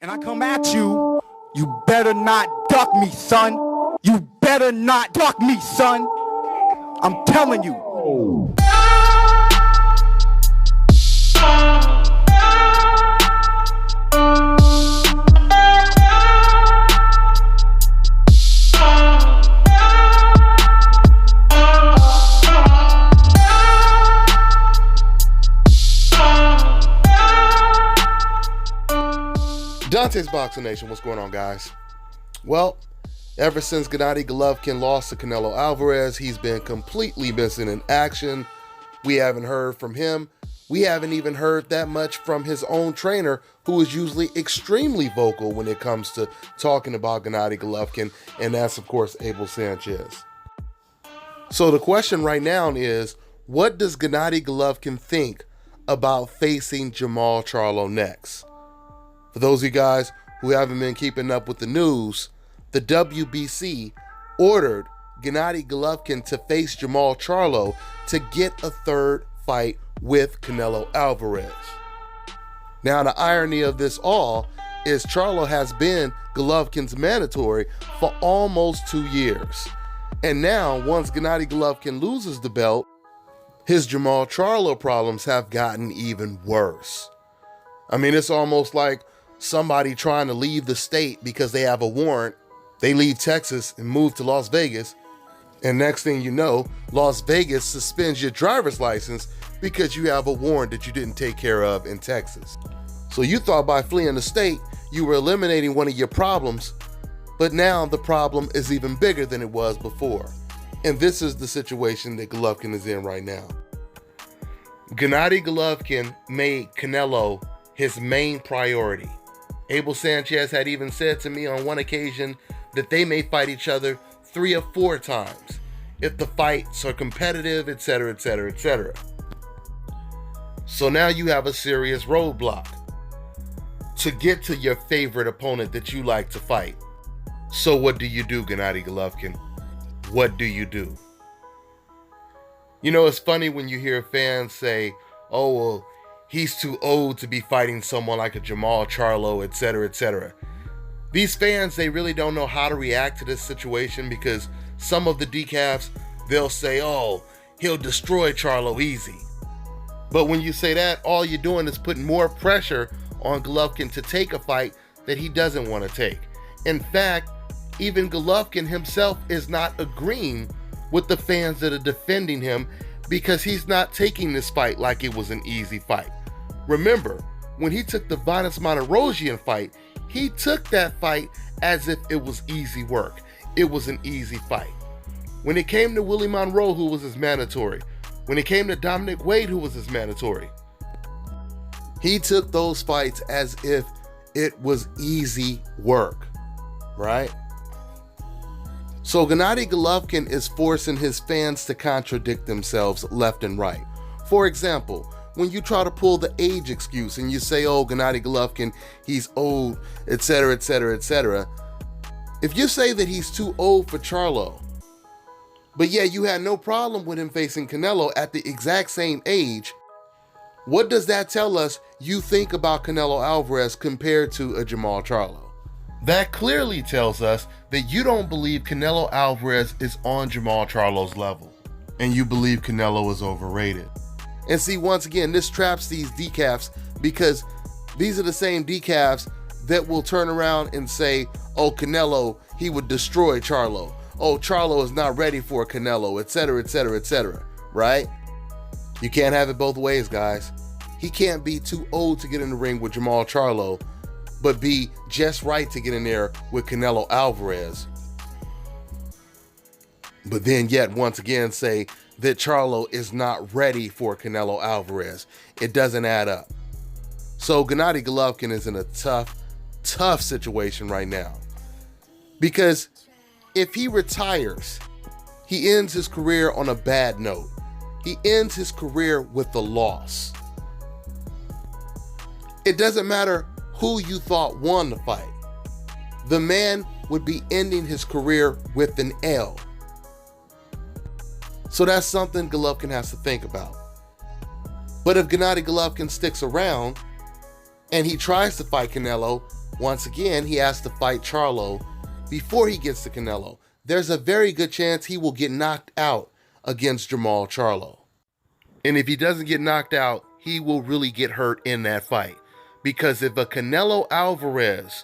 and I come at you, you better not duck me, son. You better not duck me, son. I'm telling you. Dante's Boxing Nation, what's going on, guys? Well, ever since Gennady Golovkin lost to Canelo Alvarez, he's been completely missing in action. We haven't heard from him. We haven't even heard that much from his own trainer, who is usually extremely vocal when it comes to talking about Gennady Golovkin, and that's, of course, Abel Sanchez. So the question right now is, what does Gennady Golovkin think about facing Jermall Charlo next? For those of you guys who haven't been keeping up with the news, the WBC ordered Gennady Golovkin to face Jermall Charlo to get a third fight with Canelo Alvarez. Now, the irony of this all is Charlo has been Golovkin's mandatory for almost 2 years. And now, once Gennady Golovkin loses the belt, his Jermall Charlo problems have gotten even worse. I mean, it's almost like somebody trying to leave the state because they have a warrant. They leave Texas and move to Las Vegas, and next thing you know, Las Vegas suspends your driver's license because you have a warrant that you didn't take care of in Texas. So you thought by fleeing the state you were eliminating one of your problems, but now the problem is even bigger than it was before. And this is the situation that Golovkin is in right now. Gennady Golovkin made Canelo his main priority. Abel Sanchez had even said to me on one occasion that they may fight each other 3 or 4 times if the fights are competitive, etc., etc., etc. So now you have a serious roadblock to get to your favorite opponent that you like to fight. So what do you do, Gennady Golovkin? What do you do? You know, it's funny when you hear fans say, oh, well, he's too old to be fighting someone like a Jermall Charlo, etc., etc. These fans, they really don't know how to react to this situation because some of the decafs, they'll say, oh, he'll destroy Charlo easy. But when you say that, all you're doing is putting more pressure on Golovkin to take a fight that he doesn't want to take. In fact, even Golovkin himself is not agreeing with the fans that are defending him because he's not taking this fight like it was an easy fight. Remember, when he took the Vanes Monterrosian fight, he took that fight as if it was easy work. It was an easy fight. When it came to Willie Monroe, who was his mandatory, when it came to Dominic Wade, who was his mandatory, he took those fights as if it was easy work, right? So Gennady Golovkin is forcing his fans to contradict themselves left and right. For example, when you try to pull the age excuse and you say, oh, Gennady Golovkin, he's old, etc., etc., etc. If you say that he's too old for Charlo, but yeah, you had no problem with him facing Canelo at the exact same age, what does that tell us you think about Canelo Alvarez compared to a Jermall Charlo? That clearly tells us that you don't believe Canelo Alvarez is on Jermall Charlo's level, and you believe Canelo is overrated. And see, once again, this traps these decafs because these are the same decafs that will turn around and say, oh, Canelo, he would destroy Charlo. Oh, Charlo is not ready for Canelo, etc., etc., etc., right? You can't have it both ways, guys. He can't be too old to get in the ring with Jermall Charlo, but be just right to get in there with Canelo Alvarez. But then yet once again say that Charlo is not ready for Canelo Alvarez. It doesn't add up. So Gennady Golovkin is in a tough situation right now. Because if he retires, he ends his career on a bad note. He ends his career with a loss. It doesn't matter who you thought won the fight. The man would be ending his career with an L. So that's something Golovkin has to think about. But if Gennady Golovkin sticks around and he tries to fight Canelo, once again, he has to fight Charlo before he gets to Canelo. There's a very good chance he will get knocked out against Jermall Charlo. And if he doesn't get knocked out, he will really get hurt in that fight. Because if a Canelo Alvarez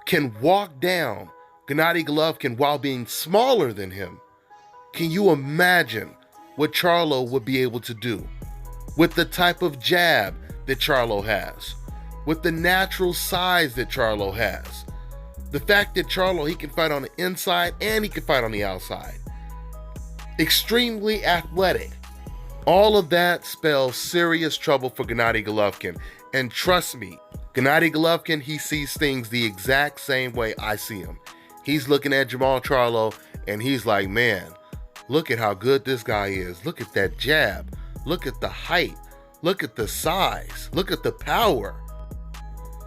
can walk down Gennady Golovkin while being smaller than him, can you imagine what Charlo would be able to do? With the type of jab that Charlo has, with the natural size that Charlo has, the fact that Charlo, he can fight on the inside and he can fight on the outside. Extremely athletic. All of that spells serious trouble for Gennady Golovkin. And trust me, Gennady Golovkin, he sees things the exact same way I see him. He's looking at Jermall Charlo and he's like, man, look at how good this guy is. Look at that jab. Look at the height. Look at the size. Look at the power.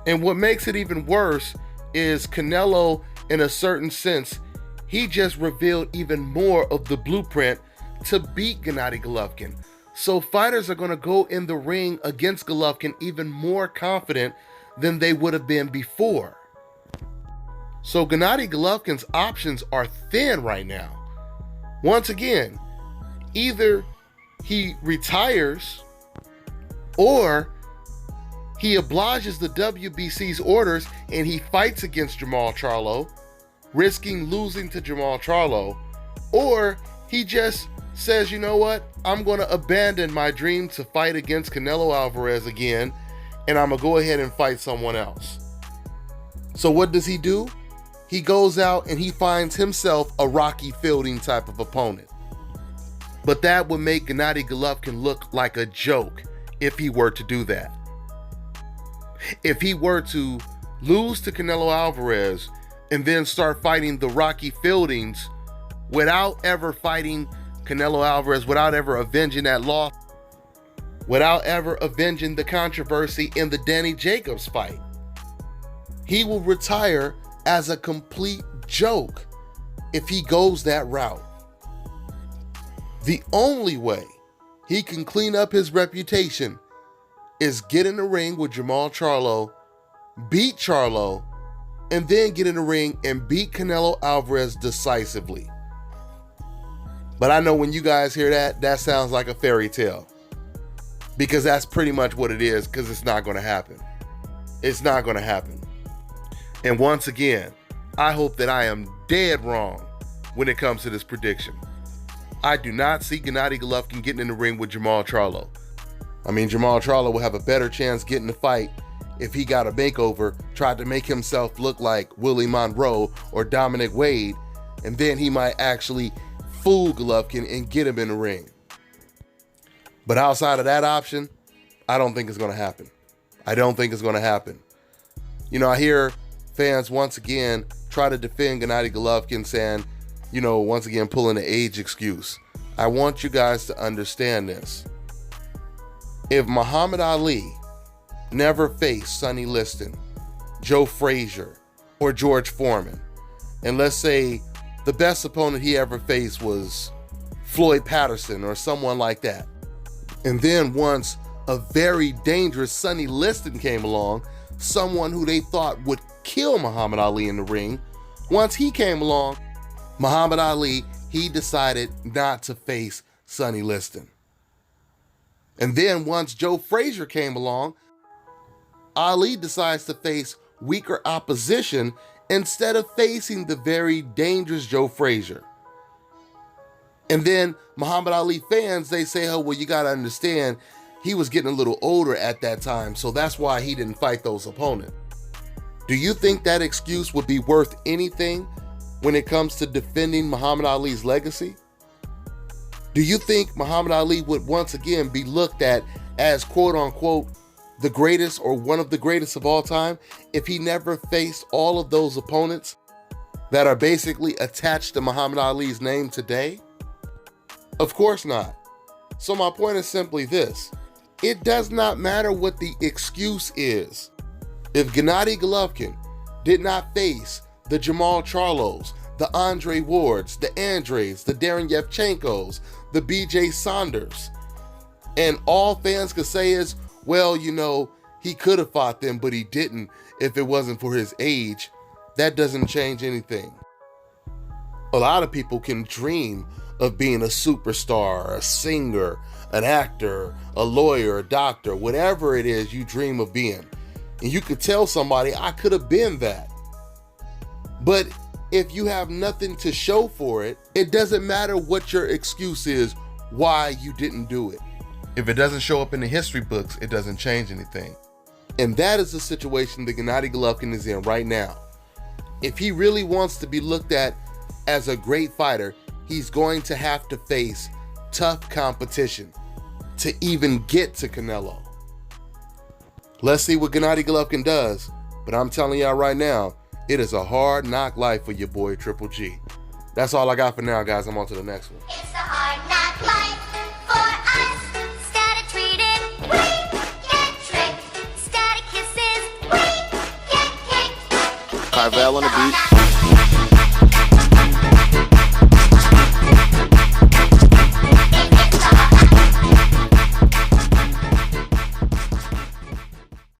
And what makes it even worse is Canelo, in a certain sense, he just revealed even more of the blueprint to beat Gennady Golovkin. So fighters are going to go in the ring against Golovkin even more confident than they would have been before. So Gennady Golovkin's options are thin right now. Once again, either he retires or he obliges the WBC's orders and he fights against Jermall Charlo, risking losing to Jermall Charlo, or he just says, you know what, I'm going to abandon my dream to fight against Canelo Alvarez again, and I'm going to go ahead and fight someone else. So what does he do? He goes out and he finds himself a Rocky Fielding type of opponent. But that would make Gennady Golovkin look like a joke if he were to do that. If he were to lose to Canelo Alvarez and then start fighting the Rocky Fieldings without ever fighting Canelo Alvarez, without ever avenging that loss, without ever avenging the controversy in the Danny Jacobs fight, he will retire as a complete joke if he goes that route. The only way he can clean up his reputation is get in the ring with Jermall Charlo, beat Charlo, and then get in the ring and beat Canelo Alvarez decisively. But I know when you guys hear that, that sounds like a fairy tale. Because that's pretty much what it is, because it's not going to happen. It's not going to happen. And once again, I hope that I am dead wrong when it comes to this prediction. I do not see Gennady Golovkin getting in the ring with Jermall Charlo. I mean, Jermall Charlo will have a better chance getting the fight if he got a makeover, tried to make himself look like Willie Monroe or Dominic Wade, and then he might actually fool Golovkin and get him in the ring. But outside of that option, I don't think it's going to happen. I don't think it's going to happen. You know, I hear fans once again try to defend Gennady Golovkin, saying, you know, once again pulling the age excuse. I want you guys to understand this. If Muhammad Ali never faced Sonny Liston, Joe Frazier, or George Foreman, and let's say the best opponent he ever faced was Floyd Patterson or someone like that, and then once a very dangerous Sonny Liston came along, someone who they thought would kill Muhammad Ali in the ring, once he came along, Muhammad Ali, he decided not to face Sonny Liston. And then once Joe Frazier came along, Ali decides to face weaker opposition instead of facing the very dangerous Joe Frazier. And then Muhammad Ali fans, they say, oh, well, you got to understand, he was getting a little older at that time, so that's why he didn't fight those opponents. Do you think that excuse would be worth anything when it comes to defending Muhammad Ali's legacy? Do you think Muhammad Ali would once again be looked at as quote unquote the greatest or one of the greatest of all time if he never faced all of those opponents that are basically attached to Muhammad Ali's name today? Of course not. So my point is simply this. It does not matter what the excuse is. If Gennady Golovkin did not face the Jermall Charlos, the Andre Wards, the Andres, the Darren Yevchenkos, the BJ Saunders, and all fans could say is, well, you know, he could have fought them, but he didn't if it wasn't for his age, that doesn't change anything. A lot of people can dream of being a superstar, a singer, an actor, a lawyer, a doctor, whatever it is you dream of being. And you could tell somebody, I could have been that. But if you have nothing to show for it, it doesn't matter what your excuse is why you didn't do it. If it doesn't show up in the history books, it doesn't change anything. And that is the situation that Gennady Golovkin is in right now. If he really wants to be looked at as a great fighter, he's going to have to face tough competition to even get to Canelo. Let's see what Gennady Golovkin does, but I'm telling y'all right now, it is a hard knock life for your boy Triple G. That's all I got for now, guys. I'm on to the next one. It's a hard knock life for us. Static treated, we get tricked. Static kisses, we get kicked. Carvel on the beat.